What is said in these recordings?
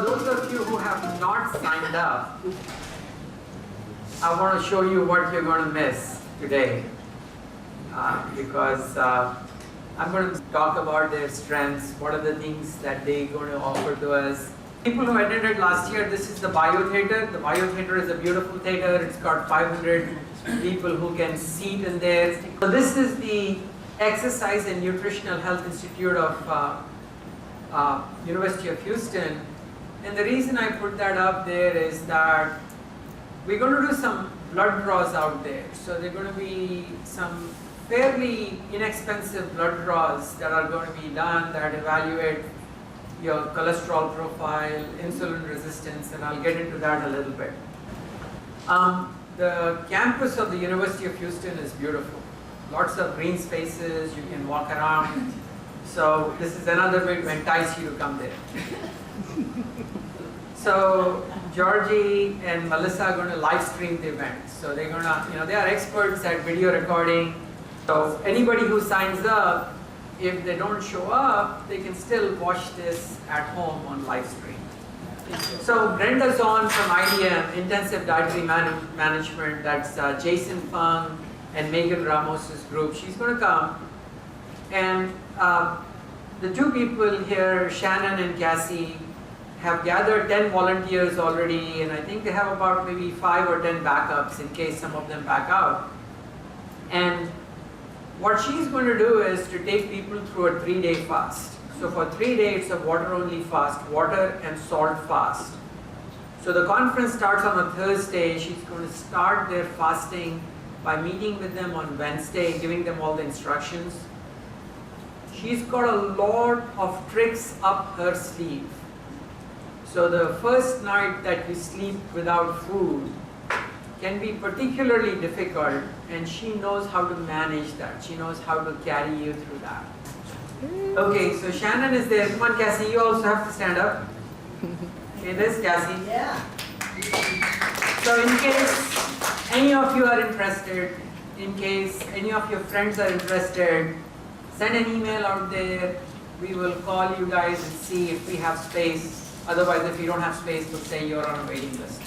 those of you who have not signed up, I want to show you what you're going to miss today. Because I'm going to talk about their strengths, what are the things that they're going to offer to us. People who attended last year, this is the Bio Theater. The Bio Theater is a beautiful theater. It's got 500 people who can seat in there. So this is the Exercise and Nutritional Health Institute of University of Houston. And the reason I put that up there is that we're going to do some blood draws out there. So there are going to be some fairly inexpensive blood draws that are going to be done that evaluate your cholesterol profile, insulin resistance, and I'll get into that a little bit. The campus of the University of Houston is beautiful. Lots of green spaces, you can walk around. So this is another way to entice you to come there. So Georgie and Melissa are going to live stream the event. So they're going to, they are experts at video recording. So anybody who signs up, if they don't show up, they can still watch this at home on live stream. So Brenda Zahn from IDM, Intensive Dietary Management, that's Jason Fung and Megan Ramos's group. She's going to come. And the two people here, Shannon and Cassie, have gathered 10 volunteers already, and I think they have about maybe 5 or 10 backups in case some of them back out. And what she's going to do is to take people through a 3-day fast. So for 3 days, it's a water-only fast, water and salt fast. So the conference starts on a Thursday. She's going to start their fasting by meeting with them on Wednesday, giving them all the instructions. She's got a lot of tricks up her sleeve. So the first night that you sleep without food can be particularly difficult, and she knows how to manage that. She knows how to carry you through that. Okay, so Shannon is there. Come on, Cassie, you also have to stand up. Okay, there's Cassie. Yeah. So in case any of you are interested, in case any of your friends are interested, send an email out there. We will call you guys and see if we have space. Otherwise, if you don't have space, we'll say you're on a waiting list.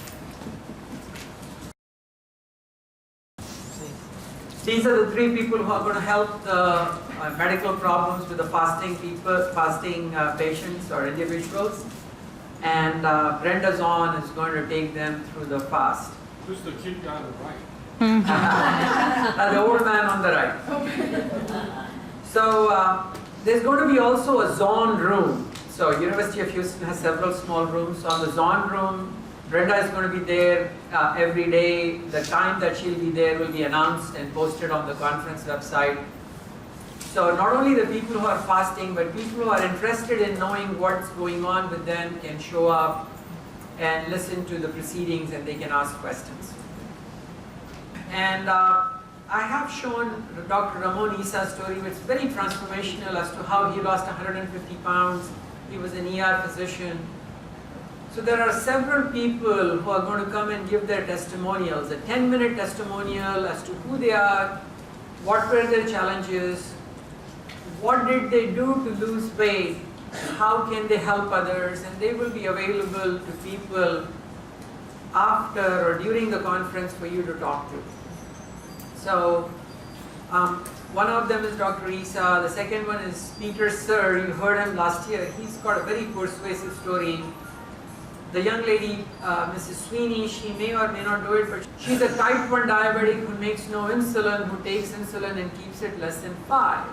These are the 3 people who are going to help the medical problems with the fasting patients or individuals. And Brenda Zahn is going to take them through the fast. Who's the cute guy on the right? The old man on the right. So there's going to be also a Zahn room. So University of Houston has several small rooms. So on the Zahn room, Brenda is going to be there every day. The time that she'll be there will be announced and posted on the conference website. So not only the people who are fasting, but people who are interested in knowing what's going on with them can show up and listen to the proceedings, and they can ask questions. And I have shown Dr. Ramon Isa's story, which is very transformational as to how he lost 150 pounds. He was an ER physician. So there are several people who are going to come and give their testimonials, a 10-minute testimonial as to who they are, what were their challenges, what did they do to lose weight, how can they help others, and they will be available to people after or during the conference for you to talk to. So one of them is Dr. Isa, the second one is Peter Sir. You heard him last year. He's got a very persuasive story. The young lady, Mrs. Sweeney, she may or may not do it, but she's a type 1 diabetic who makes no insulin, who takes insulin and keeps it less than 5.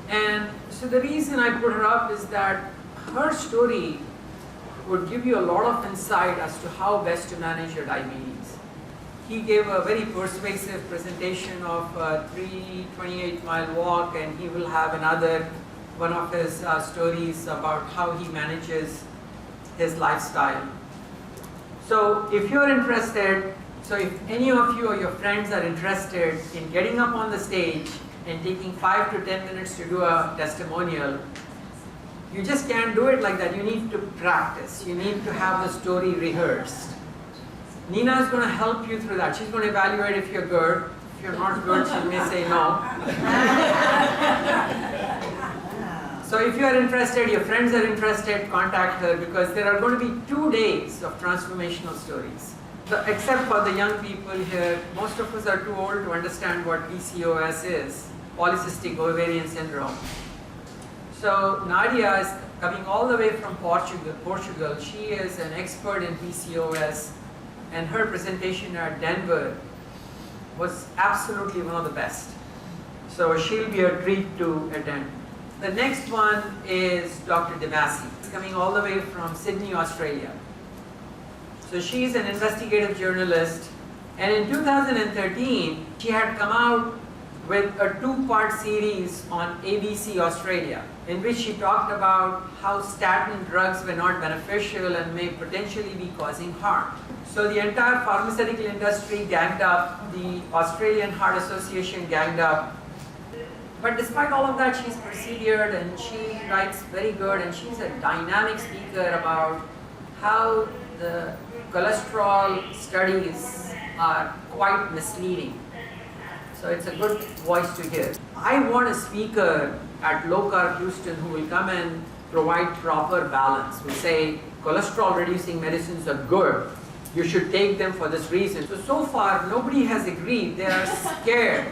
And so the reason I put her up is that her story would give you a lot of insight as to how best to manage your diabetes. He gave a very persuasive presentation of a 328-mile walk, and he will have another one of his stories about how he manages his lifestyle. So if you're interested, so if any of you or your friends are interested in getting up on the stage and taking 5 to 10 minutes to do a testimonial, you just can't do it like that. You need to practice. You need to have the story rehearsed. Nina is going to help you through that. She's going to evaluate if you're good. If you're not good, she may say no. So if you are interested, your friends are interested, contact her, because there are going to be 2 days of transformational stories. Except for the young people here, most of us are too old to understand what PCOS is, polycystic ovarian syndrome. So Nadia is coming all the way from Portugal. She is an expert in PCOS, and her presentation at Denver was absolutely one of the best. So she'll be a treat to attend. The next one is Dr. Demasi. She's coming all the way from Sydney, Australia. So she's an investigative journalist, and in 2013, she had come out with a 2-part series on ABC Australia, in which she talked about how statin drugs were not beneficial and may potentially be causing harm. So the entire pharmaceutical industry ganged up, the Australian Heart Association ganged up. But despite all of that, she's persevered, and she writes very good, and she's a dynamic speaker about how the cholesterol studies are quite misleading. So it's a good voice to hear. I want a speaker at Low Carb Houston who will come and provide proper balance, who say cholesterol reducing medicines are good, you should take them for this reason. So far nobody has agreed. They are scared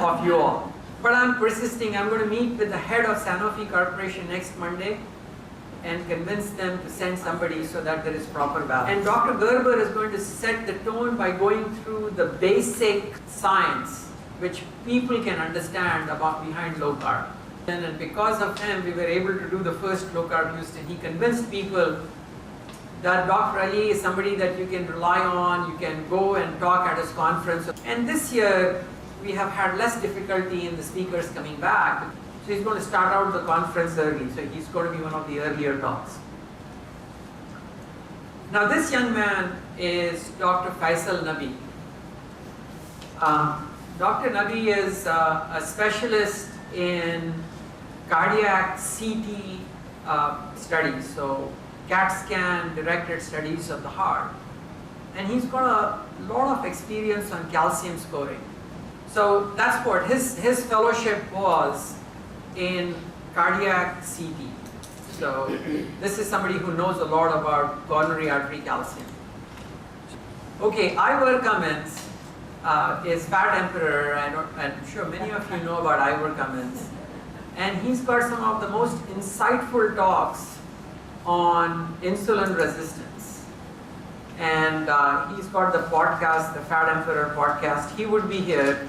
of you all. But I'm persisting. I'm going to meet with the head of Sanofi Corporation next Monday and convince them to send somebody so that there is proper balance. And Dr. Gerber is going to set the tone by going through the basic science which people can understand about behind low carb. And because of him, we were able to do the first Low Carb Houston. He convinced people that Dr. Ali is somebody that you can rely on, you can go and talk at his conference. And this year, we have had less difficulty in the speakers coming back. So he's going to start out the conference early. So he's going to be one of the earlier talks. Now this young man is Dr. Faisal Nabi. Dr. Nabi is a specialist in cardiac CT studies, so CAT scan directed studies of the heart. And he's got a lot of experience on calcium scoring. So that's what his fellowship was in cardiac CT. So this is somebody who knows a lot about coronary artery calcium. Okay, Ivor Cummins is Fat Emperor. I'm sure many of you know about Ivor Cummins. And he's got some of the most insightful talks on insulin resistance. And he's got the podcast, the Fat Emperor podcast. He would be here.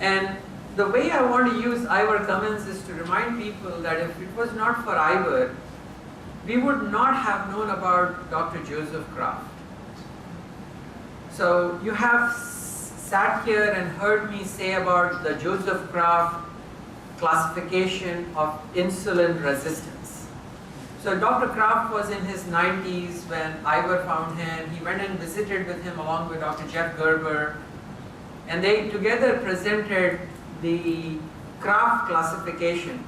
And the way I want to use Ivor Cummins is to remind people that if it was not for Ivor, we would not have known about Dr. Joseph Kraft. So you have sat here and heard me say about the Joseph Kraft classification of insulin resistance. So Dr. Kraft was in his 90s when Ivor found him. He went and visited with him along with Dr. Jeff Gerber. And they together presented the Kraft classification.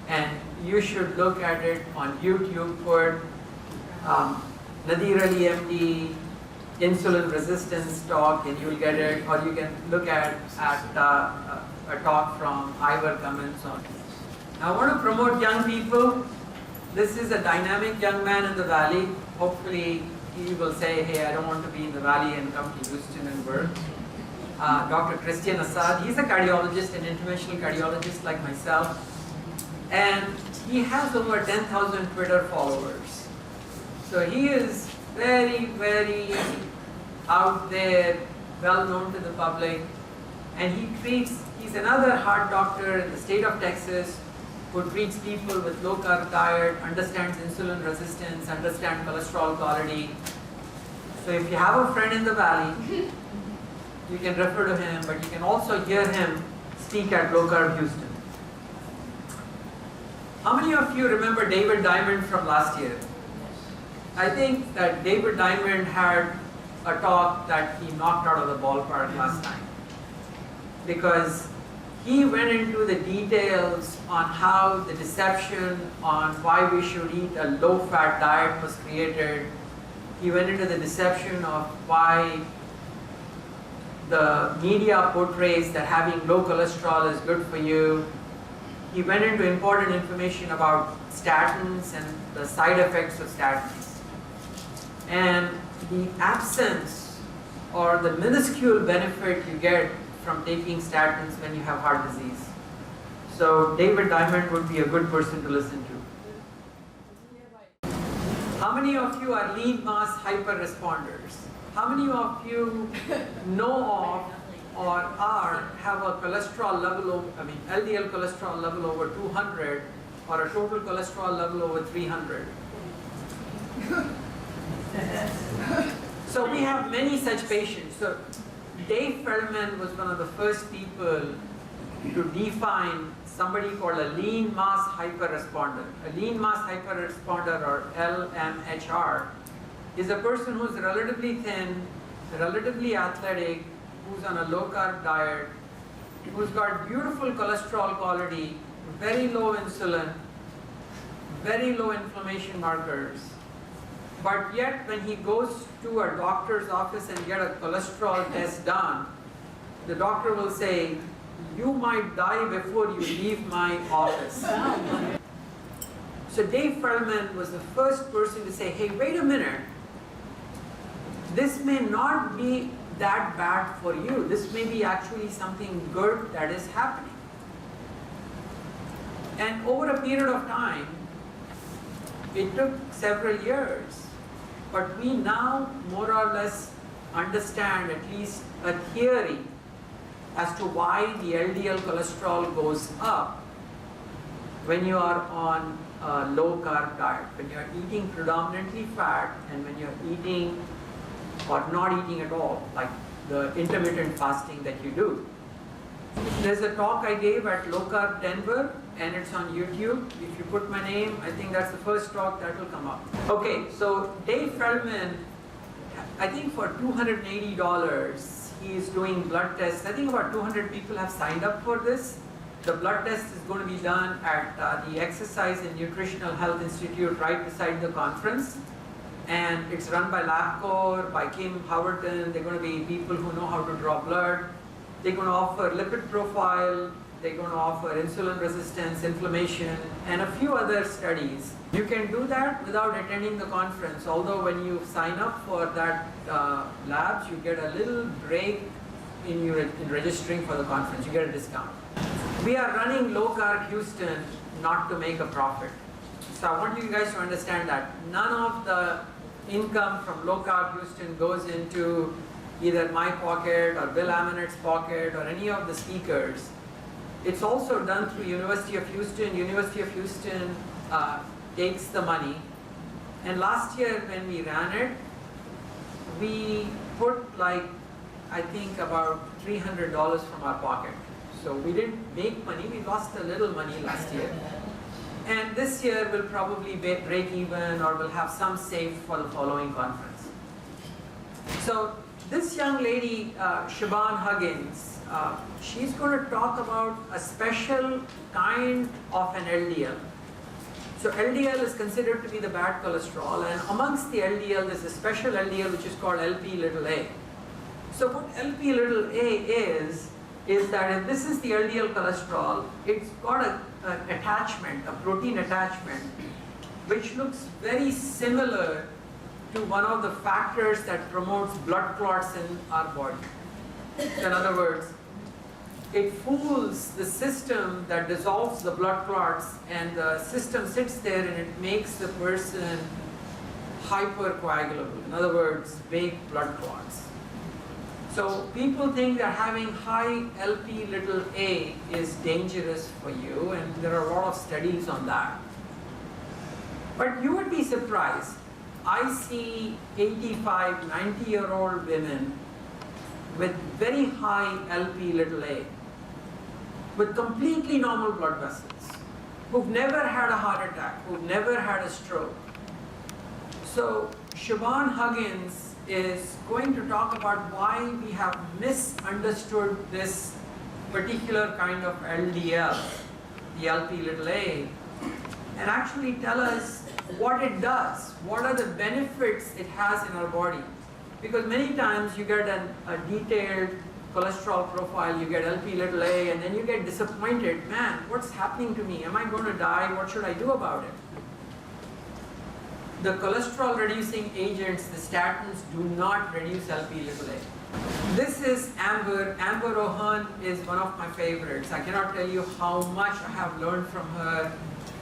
And you should look at it on YouTube for Nadir Ali MD, insulin resistance talk, and you'll get it, or you can look at a talk from Ivor Cummins on. I want to promote young people. This is a dynamic young man in the Valley. Hopefully he will say, hey, I don't want to be in the Valley and come to Houston and work. Dr. Christian Assad, he's a cardiologist, an interventional cardiologist like myself. And he has over 10,000 Twitter followers. So he is very, very out there, well known to the public. And he's another heart doctor in the state of Texas who treats people with low carb diet, understands insulin resistance, understands cholesterol quality. So if you have a friend in the Valley, you can refer to him, but you can also hear him speak at Low Carb Houston. How many of you remember David Diamond from last year? I think that David Diamond had a talk that he knocked out of the ballpark last time, because he went into the details on how the deception on why we should eat a low-fat diet was created. He went into the deception of why the media portrays that having low cholesterol is good for you. he went into important information about statins and the side effects of statins. And the absence or the minuscule benefit you get from taking statins when you have heart disease. So David Diamond would be a good person to listen to. How many of you are lean mass hyper responders? How many of you know of or have a cholesterol level, LDL cholesterol level over 200 or a total cholesterol level over 300? So we have many such patients. So Dave Feldman was one of the first people to define somebody called a lean mass hyperresponder. A lean mass hyperresponder, or LMHR, is a person who's relatively thin, relatively athletic, who's on a low-carb diet, who's got beautiful cholesterol quality, very low insulin, very low inflammation markers, but yet when he goes to a doctor's office and get a cholesterol test done, the doctor will say, "You might die before you leave my office." So Dave Feldman was the first person to say, "Hey, wait a minute. This may not be that bad for you. This may be actually something good that is happening." And over a period of time, it took several years, but we now more or less understand at least a theory as to why the LDL cholesterol goes up when you are on a low carb diet, when you are eating predominantly fat and when you are eating or not eating at all, like the intermittent fasting that you do. There's a talk I gave at Low Carb Denver, and it's on YouTube. If you put my name, I think that's the first talk that will come up. Okay, so Dave Feldman, I think for $280, he is doing blood tests. I think about 200 people have signed up for this. The blood test is going to be done at the Exercise and Nutritional Health Institute right beside the conference. And it's run by LabCorp, by Kim Howerton. They're going to be people who know how to draw blood. They're going to offer lipid profile. They're going to offer insulin resistance, inflammation, and a few other studies. You can do that without attending the conference, although when you sign up for that labs, you get a little break in registering for the conference. You get a discount. We are running Low Carb Houston not to make a profit. So I want you guys to understand that none of the income from Low Carb Houston goes into either my pocket or Bill Aminet's pocket or any of the speakers. It's also done through University of Houston. University of Houston takes the money. And last year when we ran it, we put I think about $300 from our pocket. So we didn't make money, we lost a little money last year. And this year we'll probably break even or we'll have some saved for the following conference. So this young lady, Siobhan Huggins, she's going to talk about a special kind of an LDL. So LDL is considered to be the bad cholesterol, and amongst the LDL there's a special LDL which is called Lp(a). So what Lp(a) is that if this is the LDL cholesterol, it's got an attachment, a protein attachment, which looks very similar to one of the factors that promotes blood clots in our body. In other words, it fools the system that dissolves the blood clots, and the system sits there and it makes the person hypercoagulable. In other words, big blood clots. So people think that having high Lp(a) is dangerous for you, and there are a lot of studies on that. But you would be surprised. I see 85, 90-year-old women with very high Lp(a), with completely normal blood vessels, who've never had a heart attack, who've never had a stroke. So Siobhan Huggins is going to talk about why we have misunderstood this particular kind of LDL, the Lp(a), and actually tell us what it does, what are the benefits it has in our body. Because many times you get a detailed cholesterol profile, you get LP little a, and then you get disappointed. Man, what's happening to me? Am I going to die? What should I do about it? The cholesterol reducing agents, the statins, do not reduce LP little a. This is Amber. Amber Rohan is one of my favorites. I cannot tell you how much I have learned from her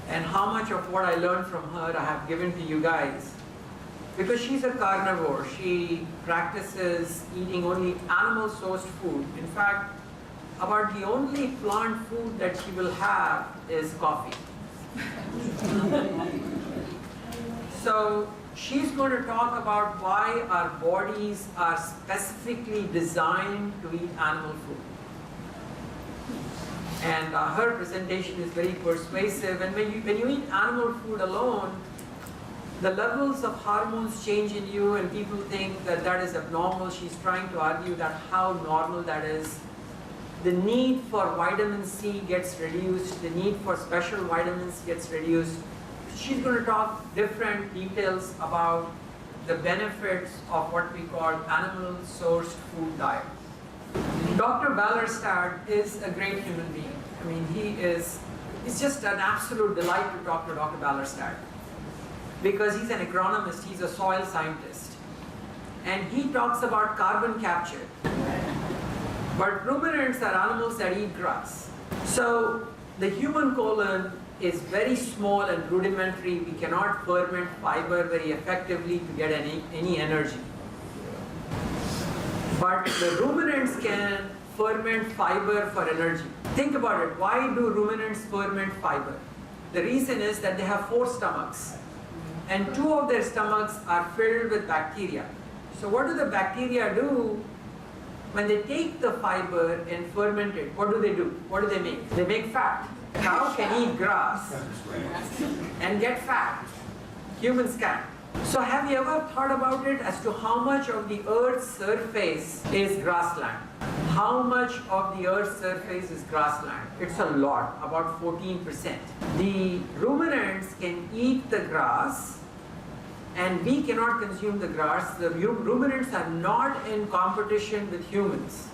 and how much of what I learned from her I have given to you guys. Because she's a carnivore, she practices eating only animal-sourced food. In fact, about the only plant food that she will have is coffee. So she's going to talk about why our bodies are specifically designed to eat animal food. And her presentation is very persuasive. And when you eat animal food alone, the levels of hormones change in you, and people think that that is abnormal. She's trying to argue that how normal that is. The need for vitamin C gets reduced. The need for special vitamins gets reduced. She's going to talk different details about the benefits of what we call animal-sourced food diet. Dr. Ballerstad is a great human being. I mean, it's just an absolute delight to talk to Dr. Ballerstad, because he's an agronomist, he's a soil scientist. And he talks about carbon capture. But ruminants are animals that eat grass. So the human colon is very small and rudimentary. We cannot ferment fiber very effectively to get any energy. But the ruminants can ferment fiber for energy. Think about it. Why do ruminants ferment fiber? The reason is that they have 4 stomachs. And 2 of their stomachs are filled with bacteria. So what do the bacteria do? When they take the fiber and ferment it, what do? What do they make? They make fat. Cow can eat grass and get fat. Humans can't. So have you ever thought about it as to how much of the Earth's surface is grassland? How much of the Earth's surface is grassland? It's a lot, about 14%. The ruminants can eat the grass, and we cannot consume the grass. The ruminants are not in competition with humans.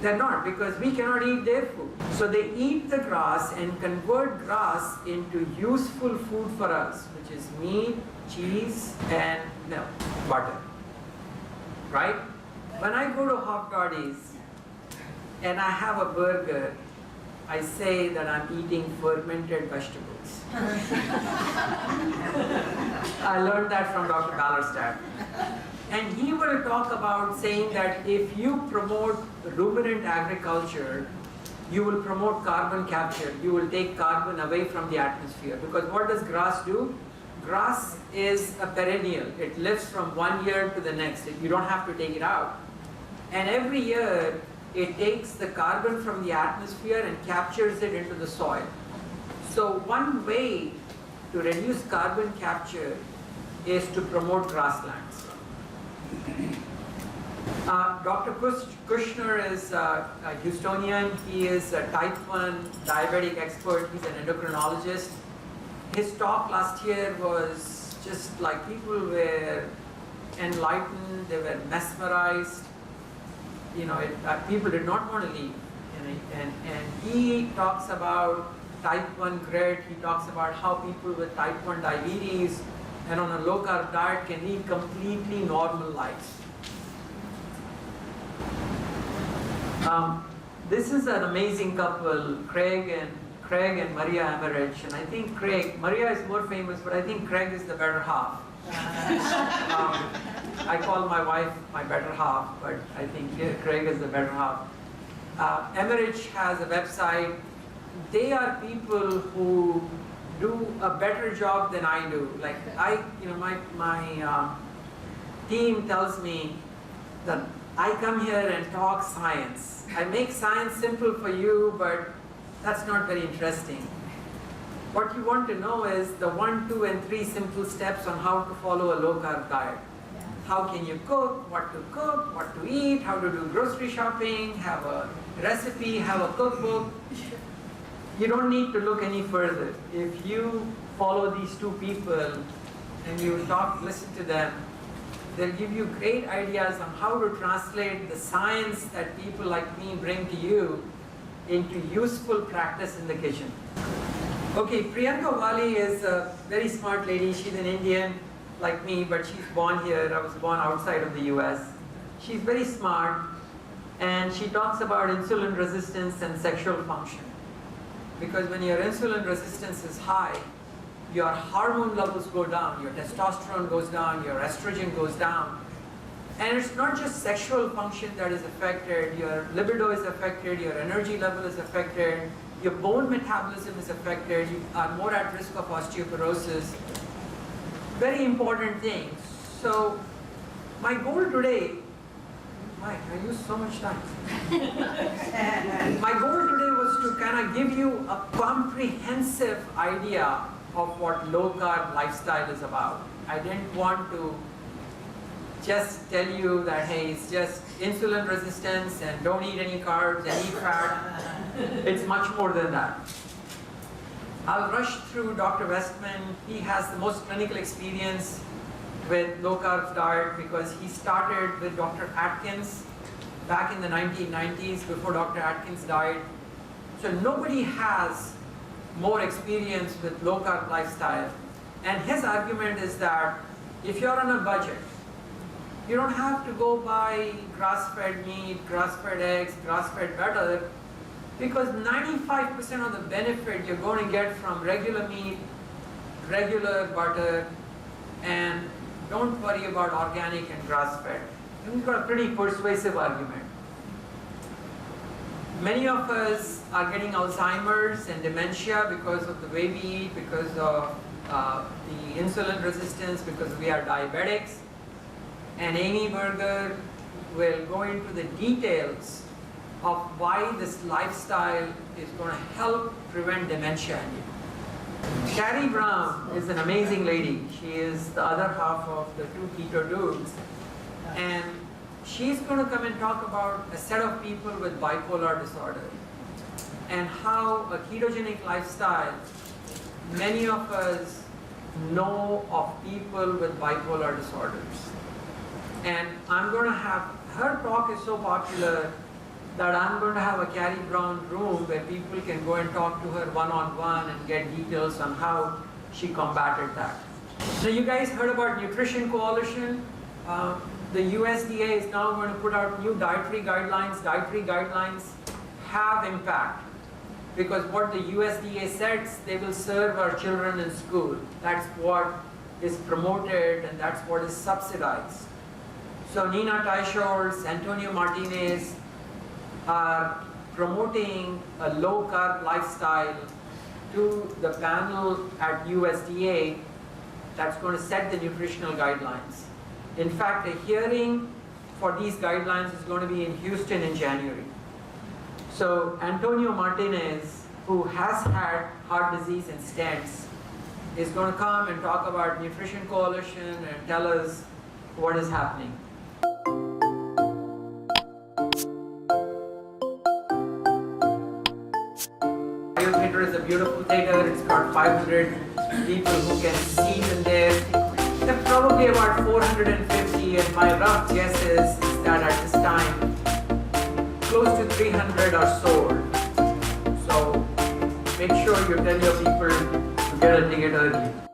They're not, because we cannot eat their food. So they eat the grass and convert grass into useful food for us, which is meat, cheese, and milk, butter. Right? When I go to Hot Toddy's and I have a burger, I say that I'm eating fermented vegetables. I learned that from Dr. Ballerstad. And he will talk about saying that if you promote ruminant agriculture, you will promote carbon capture. You will take carbon away from the atmosphere. Because what does grass do? Grass is a perennial. It lives from one year to the next. You don't have to take it out. And every year, it takes the carbon from the atmosphere and captures it into the soil. So one way to reduce carbon capture is to promote grasslands. Dr. Kushner is a Houstonian. He is a type 1 diabetic expert. He's an endocrinologist. His talk last year was just like people were enlightened, they were mesmerized. You know, people did not want to leave. And he talks about type 1 grit. He talks about how people with type 1 diabetes and on a low carb diet can lead completely normal lives. This is an amazing couple, Craig and Maria Emmerich. And I think Maria is more famous, but I think Craig is the better half. I call my wife my better half, but I think Craig is the better half. Emmerich has a website. They are people who do a better job than I do. Like my team tells me that I come here and talk science. I make science simple for you, but that's not very interesting. What you want to know is the 1, 2, and 3 simple steps on how to follow a low-carb diet. How can you cook, what to eat, how to do grocery shopping, have a recipe, have a cookbook. You don't need to look any further. If you follow these 2 people and you listen to them, They'll give you great ideas on how to translate the science that people like me bring to you into useful practice in the kitchen. Okay, Priyanka Wali is a very smart lady. She's an Indian like me, but she's born here. I was born outside of the US. She's very smart, and she talks about insulin resistance and sexual function. Because when your insulin resistance is high, your hormone levels go down, your testosterone goes down, your estrogen goes down. And it's not just sexual function that is affected, your libido is affected, your energy level is affected, your bone metabolism is affected, you are more at risk of osteoporosis. Very important things. So my goal today, Mike, I used so much time. My goal today was to kind of give you a comprehensive idea of what low-carb lifestyle is about. I didn't want to just tell you that, hey, it's just insulin resistance and don't eat any carbs and eat fat. It's much more than that. I'll rush through Dr. Westman. He has the most clinical experience with low-carb diet because he started with Dr. Atkins back in the 1990s before Dr. Atkins died. So nobody has more experience with low-carb lifestyle. And his argument is that if you're on a budget, you don't have to go buy grass-fed meat, grass-fed eggs, grass-fed butter, because 95% of the benefit you're going to get from regular meat, regular butter, and don't worry about organic and grass-fed. He's got a pretty persuasive argument. Many of us are getting Alzheimer's and dementia because of the way we eat, because of the insulin resistance, because we are diabetics. And Amy Berger will go into the details of why this lifestyle is going to help prevent dementia in you. Carrie Brown is an amazing lady. She is the other half of the two keto dudes. And she's going to come and talk about a set of people with bipolar disorder and how a ketogenic lifestyle, many of us know of people with bipolar disorders. And I'm going to have, her talk is so popular that I'm going to have a Carrie Brown room where people can go and talk to her one-on-one and get details on how she combated that. So you guys heard about Nutrition Coalition. The USDA is now going to put out new dietary guidelines. Dietary guidelines have impact because what the USDA says, they will serve our children in school. That's what is promoted and that's what is subsidized. So Nina Teicholz, Antonio Martinez are promoting a low-carb lifestyle to the panel at USDA that's going to set the nutritional guidelines. In fact, a hearing for these guidelines is going to be in Houston in January. So Antonio Martinez, who has had heart disease and stents, is going to come and talk about Nutrition Coalition and tell us what is happening. Theater is a beautiful theater. It's got 500 people who can seat in there. There are probably about 450, and my rough guess is that at this time, close to 300 are sold. So make sure you tell your people to get a ticket early.